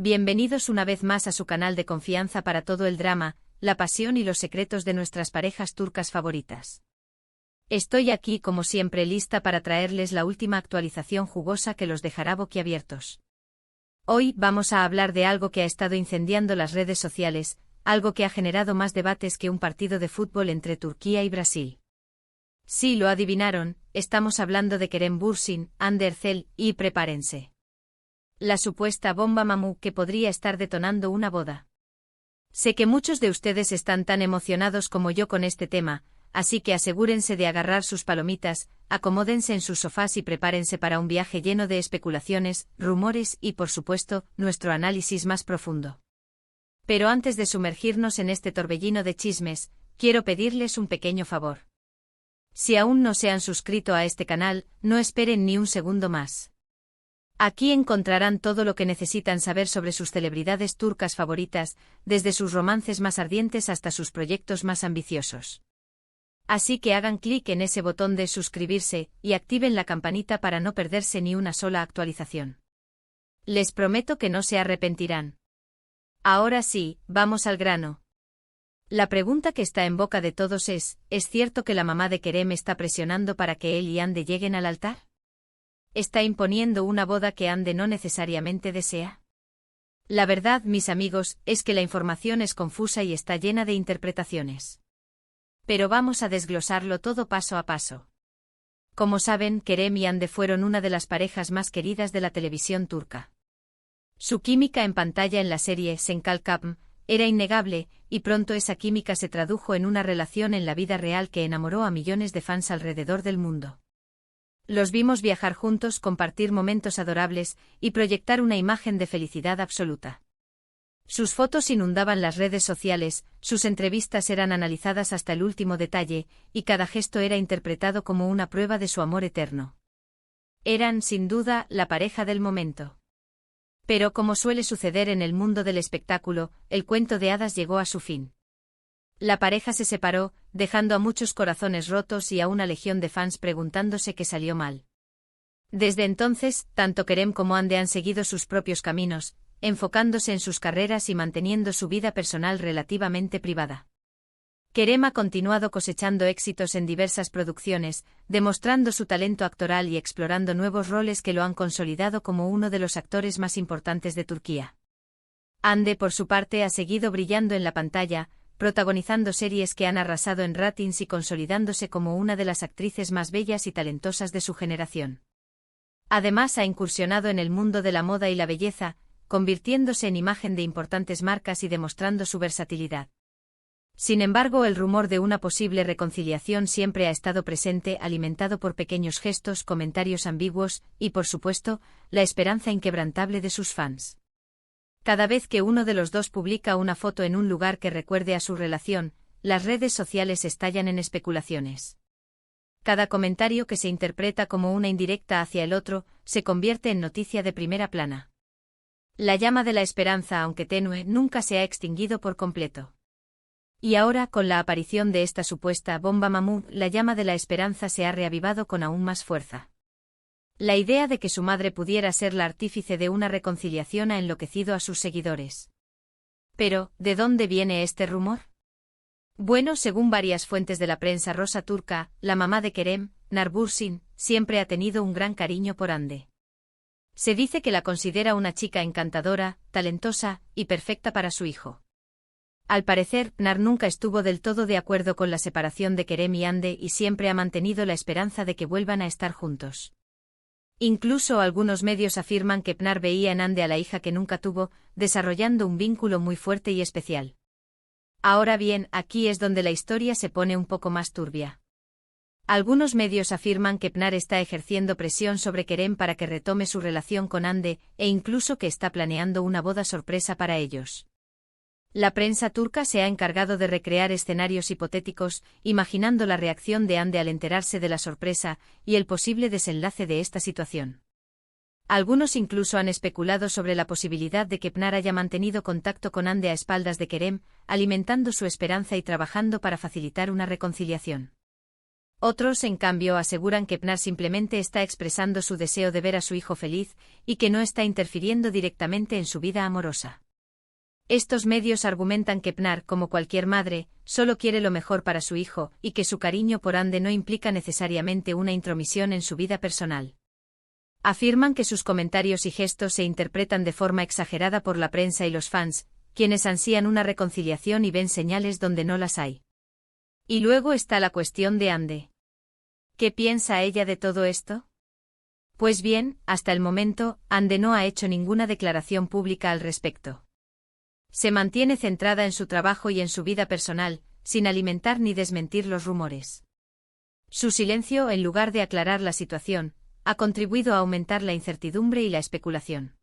Bienvenidos una vez más a su canal de confianza para todo el drama, la pasión y los secretos de nuestras parejas turcas favoritas. Estoy aquí como siempre lista para traerles la última actualización jugosa que los dejará boquiabiertos. Hoy vamos a hablar de algo que ha estado incendiando las redes sociales, algo que ha generado más debates que un partido de fútbol entre Turquía y Brasil. Sí, lo adivinaron, estamos hablando de Kerem Bürsin, Hande Erçel, y prepárense. La supuesta bomba mamú que podría estar detonando una boda. Sé que muchos de ustedes están tan emocionados como yo con este tema, así que asegúrense de agarrar sus palomitas, acomódense en sus sofás y prepárense para un viaje lleno de especulaciones, rumores y, por supuesto, nuestro análisis más profundo. Pero antes de sumergirnos en este torbellino de chismes, quiero pedirles un pequeño favor. Si aún no se han suscrito a este canal, no esperen ni un segundo más. Aquí encontrarán todo lo que necesitan saber sobre sus celebridades turcas favoritas, desde sus romances más ardientes hasta sus proyectos más ambiciosos. Así que hagan clic en ese botón de suscribirse y activen la campanita para no perderse ni una sola actualización. Les prometo que no se arrepentirán. Ahora sí, vamos al grano. La pregunta que está en boca de todos ¿es cierto que la mamá de Kerem está presionando para que él y Hande lleguen al altar? ¿Está imponiendo una boda que Hande no necesariamente desea? La verdad, mis amigos, es que la información es confusa y está llena de interpretaciones. Pero vamos a desglosarlo todo paso a paso. Como saben, Kerem y Hande fueron una de las parejas más queridas de la televisión turca. Su química en pantalla en la serie Senkalkapm era innegable, y pronto esa química se tradujo en una relación en la vida real que enamoró a millones de fans alrededor del mundo. Los vimos viajar juntos, compartir momentos adorables y proyectar una imagen de felicidad absoluta. Sus fotos inundaban las redes sociales, sus entrevistas eran analizadas hasta el último detalle, y cada gesto era interpretado como una prueba de su amor eterno. Eran, sin duda, la pareja del momento. Pero como suele suceder en el mundo del espectáculo, el cuento de hadas llegó a su fin. La pareja se separó, dejando a muchos corazones rotos y a una legión de fans preguntándose qué salió mal. Desde entonces, tanto Kerem como Hande han seguido sus propios caminos, enfocándose en sus carreras y manteniendo su vida personal relativamente privada. Kerem ha continuado cosechando éxitos en diversas producciones, demostrando su talento actoral y explorando nuevos roles que lo han consolidado como uno de los actores más importantes de Turquía. Hande, por su parte, ha seguido brillando en la pantalla, protagonizando series que han arrasado en ratings y consolidándose como una de las actrices más bellas y talentosas de su generación. Además, ha incursionado en el mundo de la moda y la belleza, convirtiéndose en imagen de importantes marcas y demostrando su versatilidad. Sin embargo, el rumor de una posible reconciliación siempre ha estado presente, alimentado por pequeños gestos, comentarios ambiguos y, por supuesto, la esperanza inquebrantable de sus fans. Cada vez que uno de los dos publica una foto en un lugar que recuerde a su relación, las redes sociales estallan en especulaciones. Cada comentario que se interpreta como una indirecta hacia el otro, se convierte en noticia de primera plana. La llama de la esperanza, aunque tenue, nunca se ha extinguido por completo. Y ahora, con la aparición de esta supuesta bomba mamú, la llama de la esperanza se ha reavivado con aún más fuerza. La idea de que su madre pudiera ser la artífice de una reconciliación ha enloquecido a sus seguidores. Pero, ¿de dónde viene este rumor? Bueno, según varias fuentes de la prensa rosa turca, la mamá de Kerem, Nur Bürsin, siempre ha tenido un gran cariño por Hande. Se dice que la considera una chica encantadora, talentosa y perfecta para su hijo. Al parecer, Nur nunca estuvo del todo de acuerdo con la separación de Kerem y Hande y siempre ha mantenido la esperanza de que vuelvan a estar juntos. Incluso algunos medios afirman que Pınar veía en Hande a la hija que nunca tuvo, desarrollando un vínculo muy fuerte y especial. Ahora bien, aquí es donde la historia se pone un poco más turbia. Algunos medios afirman que Pınar está ejerciendo presión sobre Kerem para que retome su relación con Hande, e incluso que está planeando una boda sorpresa para ellos. La prensa turca se ha encargado de recrear escenarios hipotéticos, imaginando la reacción de Hande al enterarse de la sorpresa y el posible desenlace de esta situación. Algunos incluso han especulado sobre la posibilidad de que Pınar haya mantenido contacto con Hande a espaldas de Kerem, alimentando su esperanza y trabajando para facilitar una reconciliación. Otros, en cambio, aseguran que Pnar simplemente está expresando su deseo de ver a su hijo feliz y que no está interfiriendo directamente en su vida amorosa. Estos medios argumentan que Pnar, como cualquier madre, solo quiere lo mejor para su hijo y que su cariño por Ande no implica necesariamente una intromisión en su vida personal. Afirman que sus comentarios y gestos se interpretan de forma exagerada por la prensa y los fans, quienes ansían una reconciliación y ven señales donde no las hay. Y luego está la cuestión de Ande. ¿Qué piensa ella de todo esto? Pues bien, hasta el momento, Ande no ha hecho ninguna declaración pública al respecto. Se mantiene centrada en su trabajo y en su vida personal, sin alimentar ni desmentir los rumores. Su silencio, en lugar de aclarar la situación, ha contribuido a aumentar la incertidumbre y la especulación.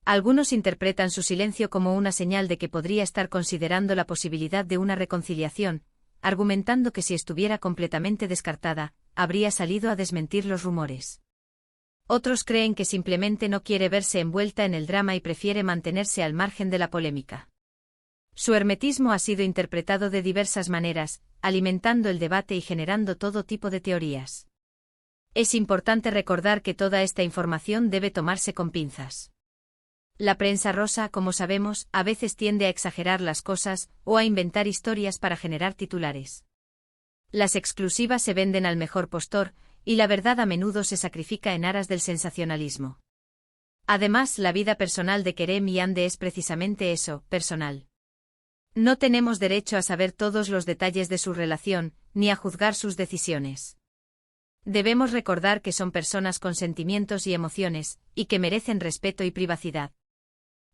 Algunos interpretan su silencio como una señal de que podría estar considerando la posibilidad de una reconciliación, argumentando que si estuviera completamente descartada, habría salido a desmentir los rumores. Otros creen que simplemente no quiere verse envuelta en el drama y prefiere mantenerse al margen de la polémica. Su hermetismo ha sido interpretado de diversas maneras, alimentando el debate y generando todo tipo de teorías. Es importante recordar que toda esta información debe tomarse con pinzas. La prensa rosa, como sabemos, a veces tiende a exagerar las cosas o a inventar historias para generar titulares. Las exclusivas se venden al mejor postor, y la verdad a menudo se sacrifica en aras del sensacionalismo. Además, la vida personal de Kerem y Ande es precisamente eso, personal. No tenemos derecho a saber todos los detalles de su relación, ni a juzgar sus decisiones. Debemos recordar que son personas con sentimientos y emociones, y que merecen respeto y privacidad.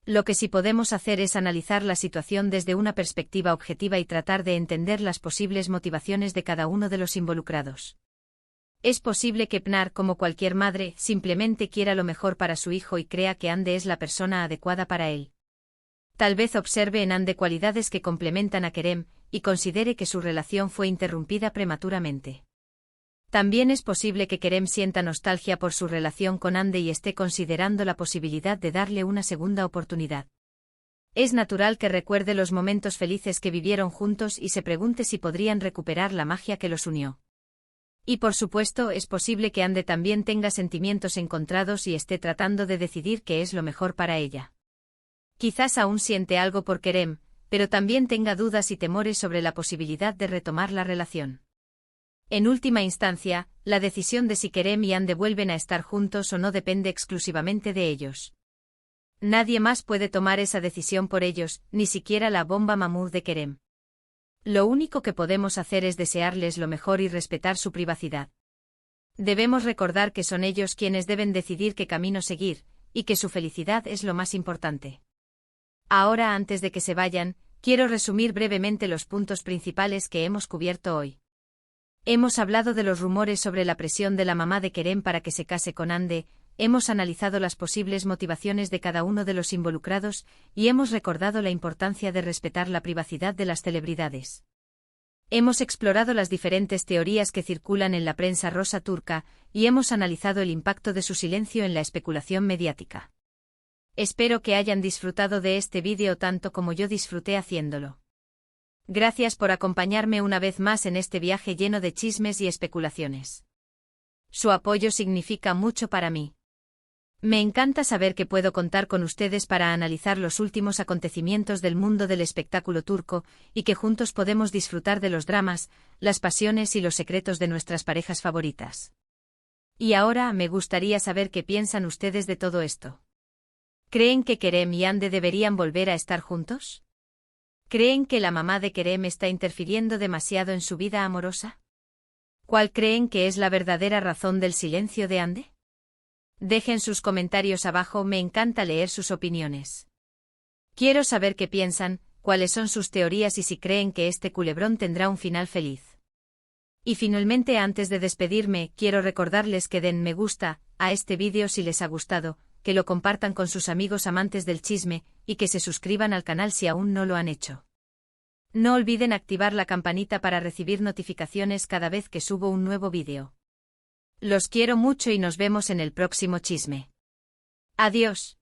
Lo que sí podemos hacer es analizar la situación desde una perspectiva objetiva y tratar de entender las posibles motivaciones de cada uno de los involucrados. Es posible que Pnar, como cualquier madre, simplemente quiera lo mejor para su hijo y crea que Ande es la persona adecuada para él. Tal vez observe en Ande cualidades que complementan a Kerem, y considere que su relación fue interrumpida prematuramente. También es posible que Kerem sienta nostalgia por su relación con Ande y esté considerando la posibilidad de darle una segunda oportunidad. Es natural que recuerde los momentos felices que vivieron juntos y se pregunte si podrían recuperar la magia que los unió. Y por supuesto, es posible que Ande también tenga sentimientos encontrados y esté tratando de decidir qué es lo mejor para ella. Quizás aún siente algo por Kerem, pero también tenga dudas y temores sobre la posibilidad de retomar la relación. En última instancia, la decisión de si Kerem y Ande vuelven a estar juntos o no depende exclusivamente de ellos. Nadie más puede tomar esa decisión por ellos, ni siquiera la bomba mamú de Kerem. Lo único que podemos hacer es desearles lo mejor y respetar su privacidad. Debemos recordar que son ellos quienes deben decidir qué camino seguir, y que su felicidad es lo más importante. Ahora, antes de que se vayan, quiero resumir brevemente los puntos principales que hemos cubierto hoy. Hemos hablado de los rumores sobre la presión de la mamá de Kerem para que se case con Ande, hemos analizado las posibles motivaciones de cada uno de los involucrados y hemos recordado la importancia de respetar la privacidad de las celebridades. Hemos explorado las diferentes teorías que circulan en la prensa rosa turca y hemos analizado el impacto de su silencio en la especulación mediática. Espero que hayan disfrutado de este vídeo tanto como yo disfruté haciéndolo. Gracias por acompañarme una vez más en este viaje lleno de chismes y especulaciones. Su apoyo significa mucho para mí. Me encanta saber que puedo contar con ustedes para analizar los últimos acontecimientos del mundo del espectáculo turco y que juntos podemos disfrutar de los dramas, las pasiones y los secretos de nuestras parejas favoritas. Y ahora me gustaría saber qué piensan ustedes de todo esto. ¿Creen que Kerem y Ande deberían volver a estar juntos? ¿Creen que la mamá de Kerem está interfiriendo demasiado en su vida amorosa? ¿Cuál creen que es la verdadera razón del silencio de Ande? Dejen sus comentarios abajo, me encanta leer sus opiniones. Quiero saber qué piensan, cuáles son sus teorías y si creen que este culebrón tendrá un final feliz. Y finalmente, antes de despedirme, quiero recordarles que den me gusta a este vídeo si les ha gustado, que lo compartan con sus amigos amantes del chisme, y que se suscriban al canal si aún no lo han hecho. No olviden activar la campanita para recibir notificaciones cada vez que subo un nuevo vídeo. Los quiero mucho y nos vemos en el próximo chisme. Adiós.